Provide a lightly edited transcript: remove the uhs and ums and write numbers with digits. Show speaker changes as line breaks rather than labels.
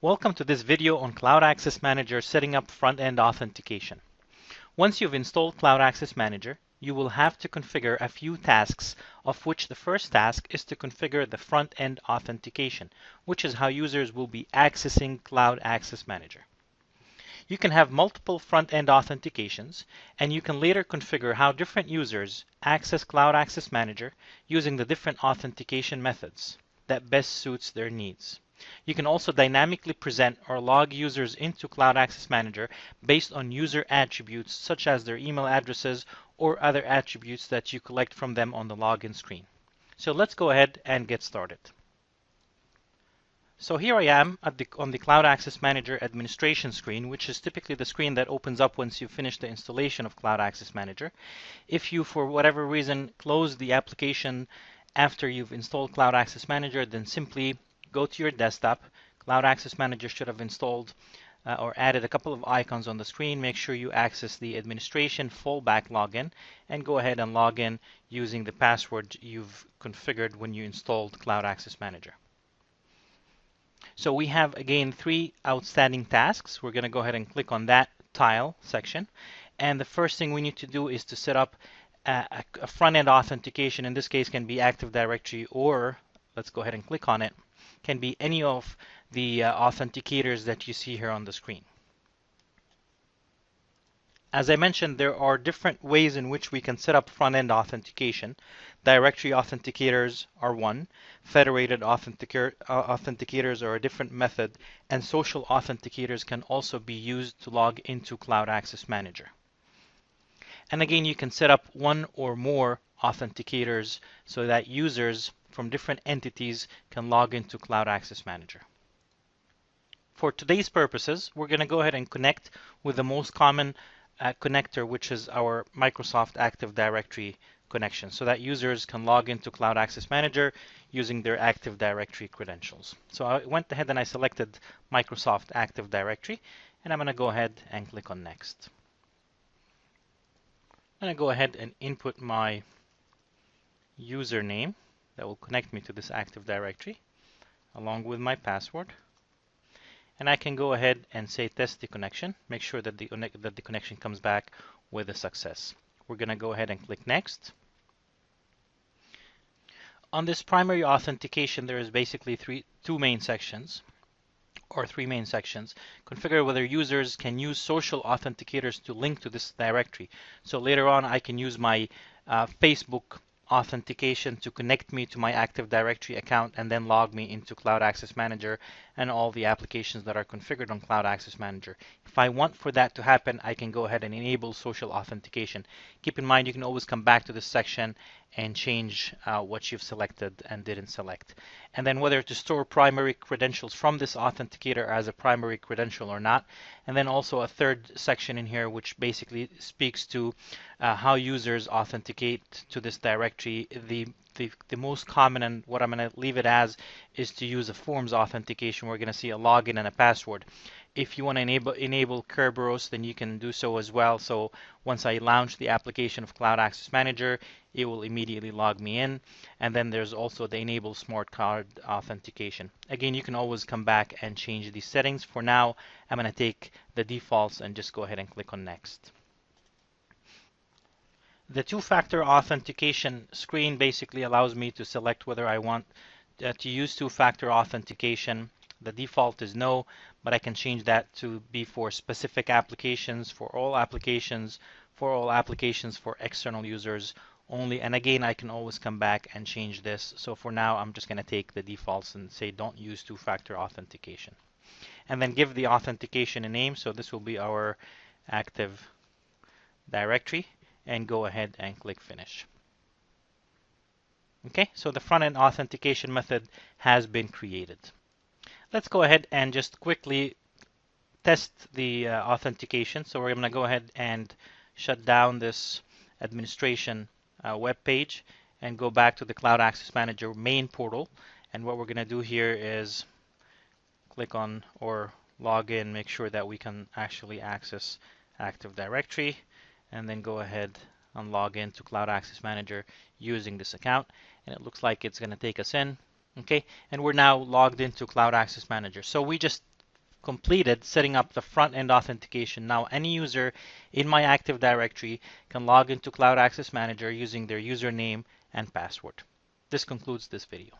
Welcome to this video on Cloud Access Manager setting up front-end authentication. Once you've installed Cloud Access Manager, you will have to configure a few tasks, of which the first task is to configure the front-end authentication, which is how users will be accessing Cloud Access Manager. You can have multiple front-end authentications, and you can later configure how different users access Cloud Access Manager using the different authentication methods that best suits their needs. You can also dynamically present or log users into Cloud Access Manager based on user attributes such as their email addresses or other attributes that you collect from them on the login screen. So let's go ahead and get started. So here I am on the Cloud Access Manager administration screen, which is typically the screen that opens up once you finish the installation of Cloud Access Manager. If you, for whatever reason, close the application after you've installed Cloud Access Manager, then simply go to your desktop. Cloud Access Manager should have installed or added a couple of icons on the screen. Make sure you access the administration fallback login and go ahead and log in using the password you've configured when you installed Cloud Access Manager. So we have, again, 3 outstanding tasks. We're going to go ahead and click on that tile section. And the first thing we need to do is to set up a front-end authentication. In this case, can be Active Directory, or let's go ahead and click on it, can be any of the authenticators that you see here on the screen. As I mentioned, there are different ways in which we can set up front-end authentication. Directory authenticators are one, federated authenticators are a different method, and social authenticators can also be used to log into Cloud Access Manager. And again, you can set up one or more authenticators so that users from different entities can log into Cloud Access Manager. For today's purposes, we're going to go ahead and connect with the most common connector, which is our Microsoft Active Directory connection, so that users can log into Cloud Access Manager using their Active Directory credentials. So I went ahead and I selected Microsoft Active Directory, and I'm going to go ahead and click on Next. I'm going to go ahead and input my username that will connect me to this Active Directory along with my password. And I can go ahead and say test the connection, make sure that the connection comes back with a success. We're going to go ahead and click Next. On this primary authentication, there is basically three main sections. Configure whether users can use social authenticators to link to this directory. So later on, I can use my Facebook authentication to connect me to my Active Directory account and then log me into Cloud Access Manager and all the applications that are configured on Cloud Access Manager. If I want for that to happen, I can go ahead and enable social authentication. Keep in mind, you can always come back to this section and change what you've selected and didn't select. And then whether to store primary credentials from this authenticator as a primary credential or not. And then also a third section in here which basically speaks to how users authenticate to this directory. The most common, and what I'm going to leave it as, is to use a forms authentication. We're going to see a login and a password. If you want to enable Kerberos, then you can do so as well. So once I launch the application of Cloud Access Manager, it will immediately log me in. And then there's also the enable smart card authentication. Again, you can always come back and change these settings. For now, I'm going to take the defaults and just go ahead and click on Next. The two-factor authentication screen basically allows me to select whether I want to use two-factor authentication. The default is no, but I can change that to be for specific applications, for all applications, for external users only. And again, I can always come back and change this. So for now, I'm just going to take the defaults and say don't use two-factor authentication. And then give the authentication a name. So this will be our Active Directory. And go ahead and click Finish. Okay, so the front-end authentication method has been created. Let's go ahead and just quickly test the authentication. So we're going to go ahead and shut down this administration web page and go back to the Cloud Access Manager main portal. And what we're going to do here is click on or log in, make sure that we can actually access Active Directory, and then go ahead and log in to Cloud Access Manager using this account. And it looks like it's going to take us in. Okay, and we're now logged into Cloud Access Manager. So we just completed setting up the front-end authentication. Now any user in my Active Directory can log into Cloud Access Manager using their username and password. This concludes this video.